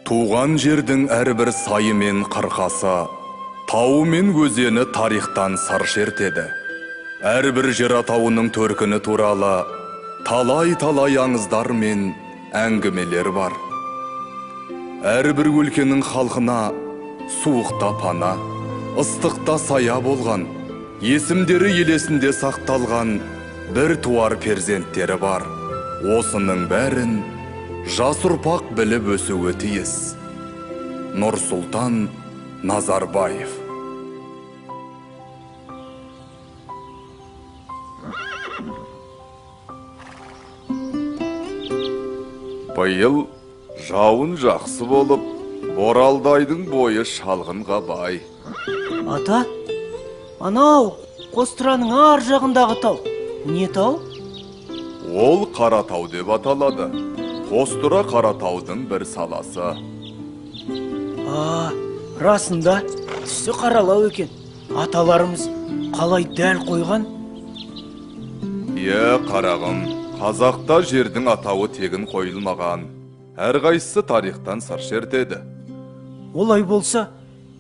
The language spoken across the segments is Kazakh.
Туған жердің әрбір сайы мен қырқасы, тауы мен өзені тарихтан сыр шертеді. Әрбір жер атауының төркіні туралы талай-талай аңыздар мен әңгімелер бар. Әрбір өлкенің халқына суықта пана, ыстықта сая болған, есімдері елесінде сақталған бір туар перзенттері бар. Осының бәрін жас ұрпақ біліп өсуі тиіс. Нұрсұлтан Назарбаев. Биыл жауын жақсы болып, Боралдайдың бойы шалғынға бай. Ата, анау Қостыраның ар жағындағы тау. Не тау? Ол Қаратау деп аталады. Қостыра Қаратаудың бір саласы. Расында түсі қаралау екен. Аталарымыз қалай дәл қойған? Қарағым, қазақта жердің атауы тегін қойылмаған. Әрқайсысы тарихтан сыр шертеді. Олай болса,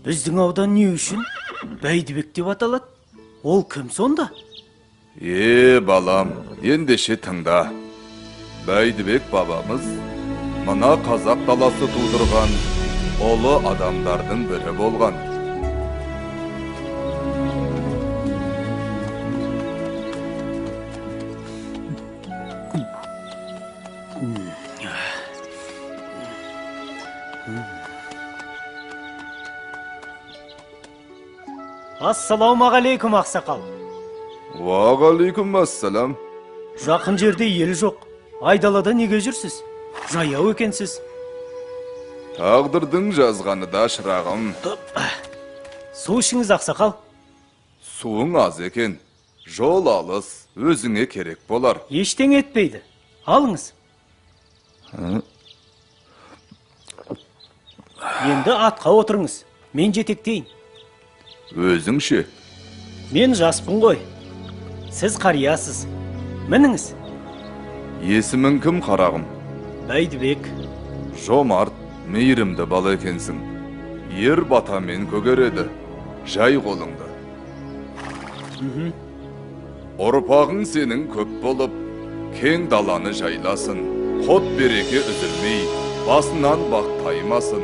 біздің аудан не үшін Бәйдібек деп аталады? Ол кім сонда? Балам, ендеше тыңда. Бәйдібек бабамыз мына қазақ даласы тудырған ұлы адамдардың бірі болған. Ассалаумағалейкум, ақсақал. Уағалейкум ассалам. Жақын жерде ел жоқ. Айдалада неге жүрсіз? Жаяу екенсіз. Тағдырдың жазғаны да, шырағым. Су ішіңіз, ақсақал. Суың аз екен. Жол алыс, өзіңе керек болар. Ештеңе етпейді. Алыңыз. Енді атқа отырыңыз. Мен жетектейін. Өзіңше? Мен жаспын ғой. Сіз қариясыз. Мініңіз. Есімің кім, қарағым? Бәйдібек. Жомарт, мейірімді бала екенсің. Ер батамен көгереді. Жай қолыңды. Ұрпағың сенің көп болып, кең даланы жайласын. Қот береке үзілмей, басынан бақ таймасын.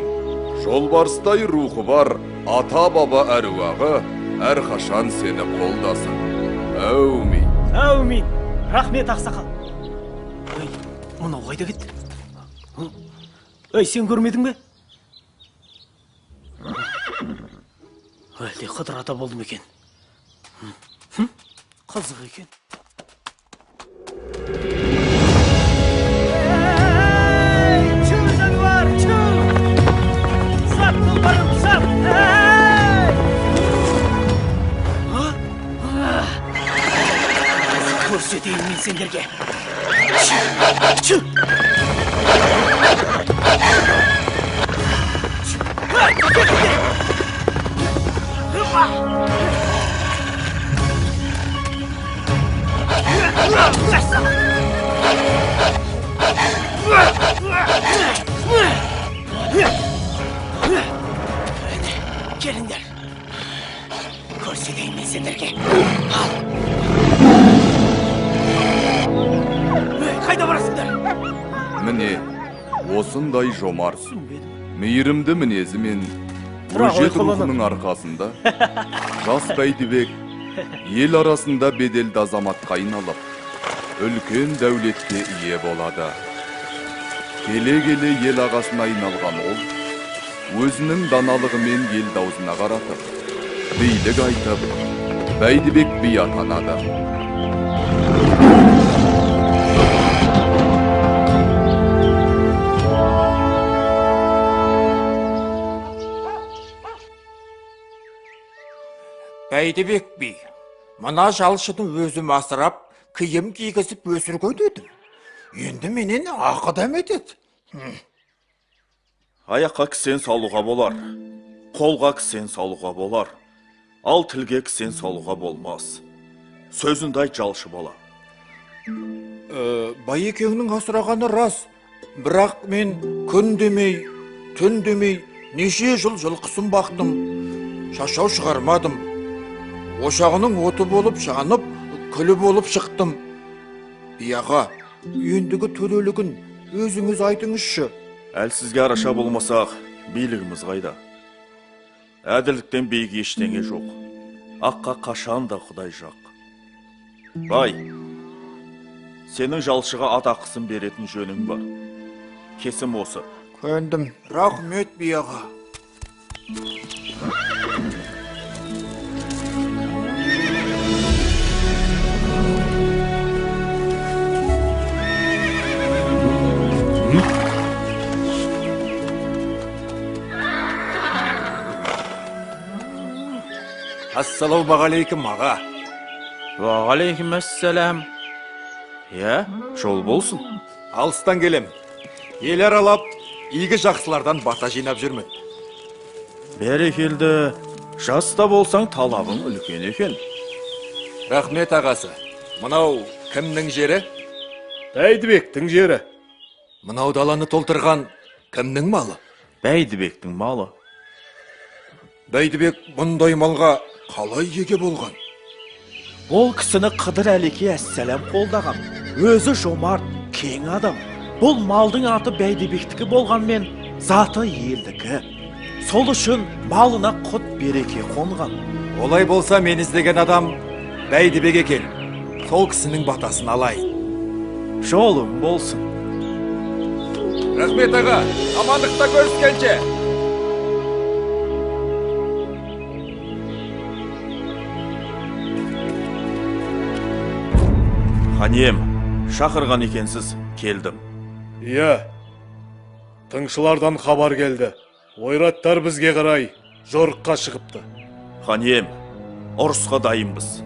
Жолбарыстай рухы бар ата-баба әруағы әрқашан сені қолдасын. Әумин. Әумин. Рахмет, ақсақал. Мынау қайда кетті? Сен көрмедің бе? Әлде Қыдыр ата болды ма екен? Қызық екен. Чу, жануар, чу! Сап, тұлпарым, сап! Көрсетейін мен сендерге. Чу! Келіңдер. Көрсетейін мен сендерге. Қайда барасыңдар? Міне, осындай жомарт, мейірімді мінезімен өжет рухының арқасында жас Бәйдібек ел арасында беделді азаматқа айналып, үлкен дәулетке ие болады. Келе-келе ел ағасына айналған ол, өзінің даналығымен ел даузына қаратып, билік айтып, Бәйдібек би атанады. Бәйдібек би, мына жалшыны өзім асырап, киім кигізіп өсірген едім. Енді менен ақыдам етеді. Аяққа кісен салуға болар, қолға кісен салуға болар, ал тілге кісен салуға болмас. Сөзінде айт, жалшы бала. Байекеңнің асырағаны рас, бірақ мен күн демей, түн демей неше жыл жылқысын бақтым, шашау шығармадым. Ошағының оты болып жанып, күлі болып шықтым. Бияға, ендігі төлелігін өзіңіз айтыңызшы. Әлсізге араша болмасақ, билігіміз қайда? Әділдіктен бейгі ештеңе жоқ. Аққа қашан да Құдай жақ. Бай, сенің жалшыға атақысын беретін жөнің бар. Кесім осы. Көндім, рахмет бияға. Ассалаумағалейкум аға. Уағалейкум әссәләм. Жол болсын. Алыстан келем. Ел аралап, игі жақсылардан бата жинап жүрмін. Бәрекелді, жаста болсаң талабың үлкен екен. Рахмет ағасы. Мынау кімнің жері? Бәйдібектің жері. Мынау даланы толтырған кімнің малы? Бәйдібектің малы. Бәйдібек бұндай малға қалай еге болған? Ол кісіні Қыдыр Әлеке әссәләм қолдаған. Өзі жомарт, кең адам. Бұл малдың аты Бәйдібектікі болғанмен, заты елдікі. Сол үшін малына құт береке қонған. Олай болса мен іздеген адам Бәйдібек екен. Сол кісінің батасын алайын. Жолың болсын. Рахмет аға, амандықта көріскенше. Ханем, шақырған екенсіз, келдім. Иә, тыңшылардан хабар келді. Ойраттар бізге қарай жорыққа шығыпты. Ханем, ұрысқа дайынбыз.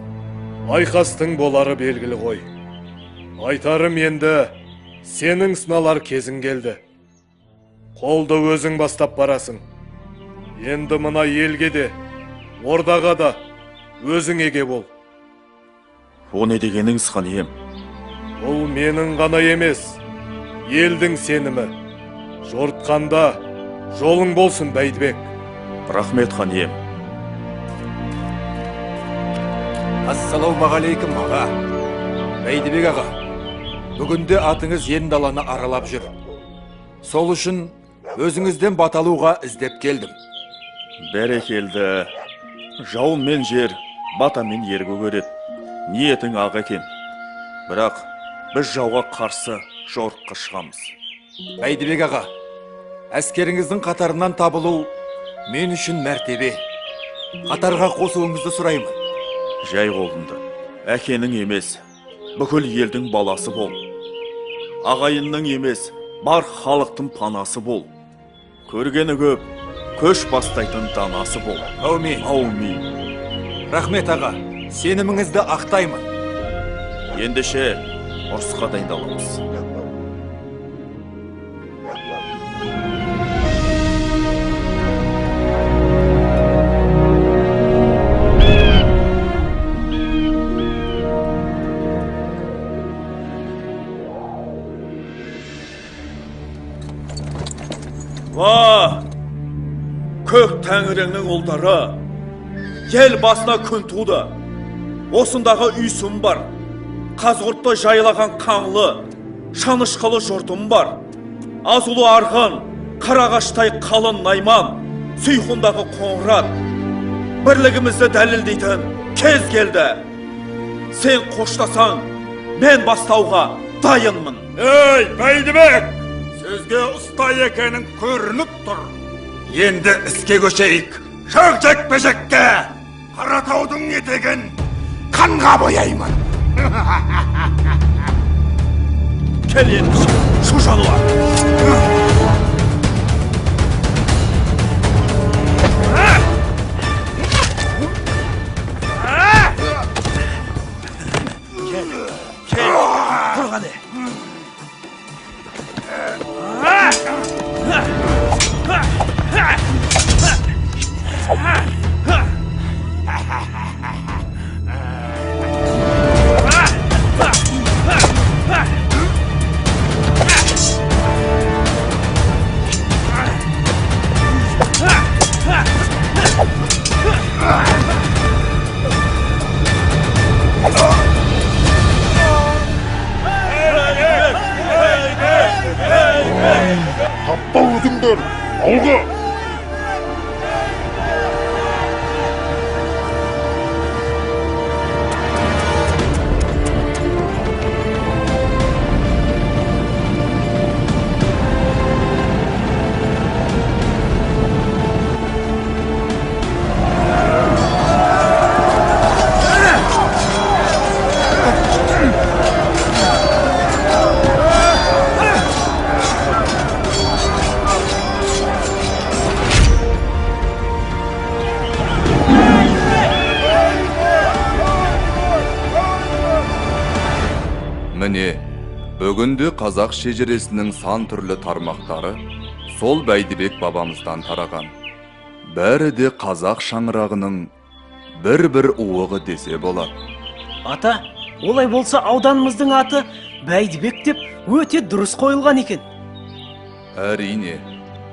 Айқастың болары белгілі ғой. Айтарым енді, сенің сыналар кезің келді. Қолды өзің бастап барасың. Енді мына елге де, ордаға да өзің еге бол. О не дегеніңіз, ханем? Бұл менің ғана емес, елдің сенімі. Жортқанда жолың болсын, Бәйдібек. Рахмет, ханем. Ассалаумағалейкум аға. Бәйдібек аға, бүгінде атыңыз ен даланы аралап жүр. Сол үшін өзіңізден баталуға іздеп келдім. Бәрекелді. Жауын мен жер, бата мен ер көгереді. Ниетің ақ екен. Бірақ біз жауға қарсы жорыққа шығамыз. Бәйдібек аға, әскеріңіздің қатарынан табылу мен үшін мәртебе. Қатарға қосуыңызды сұраймын. Жай қолында. Әкенің емес, бүкіл елдің баласы бол. Ағайынның емес, бар халықтың панасы бол. Көргені көп, көш бастайтын данасы бол. Аумин. Аумин. Рахмет аға, сеніміңізді ақтаймын. Ендеше ұрысқа дайындаламыз. Ва! Көк тәңіріңнің ұлдары, ел басына күн туды. Осындағы үйсім бар, қазғұртты жайлаған қаңлы, шанышқылы жұртым бар. Азулы арғын, қарағаштай қалын найман, сүйхундағы қоңырат. Бірлігімізді дәлелдейтін кез келді. Сен қоштасаң, мен бастауға дайынмын. Ей, Бәйдібек! Сөзге ұста екенің көрініп тұр. Енді іске көшейік. Жақ жекпе-жекке Қаратаудың етегін қанға бояймын. Кел енді, шу жануар. Алтын, алға! Міне, бүгінде қазақ шежіресінің сан түрлі тармақтары сол Бәйдібек бабамыздан тараған. Бәрі де қазақ шаңырағының бір-бір уығы десе болады. Ата, олай болса ауданымыздың аты Бәйдібек деп өте дұрыс қойылған екен. Әрине,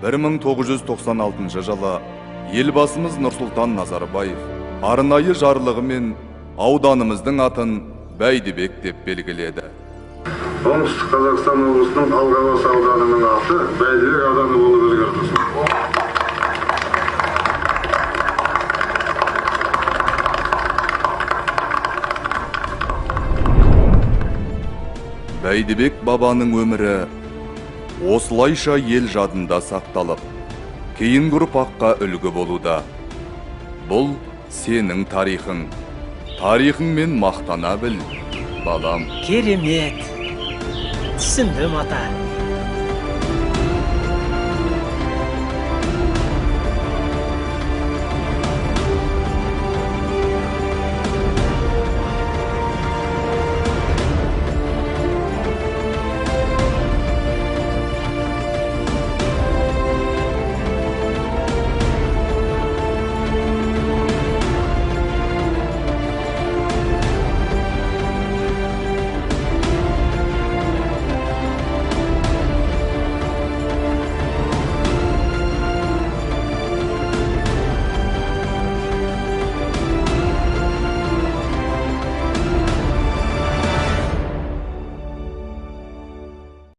1996 жылы елбасымыз Нұрсұлтан Назарбаев арнайы жарлығымен ауданымыздың атын Бәйдібек деп белгіледі. Оңтүстік Қазақстан облысының Алғабас ауданының аты Бәйдібек ауданы болып өзгертілсін. Бәйдібек бабаның өмірі осылайша ел жадында сақталып, кейінгі ұрпаққа үлгі болуда. Бұл сенің тарихың. Тарихыңмен мақтана біл, балам. Керемет. Түсіндім, ата.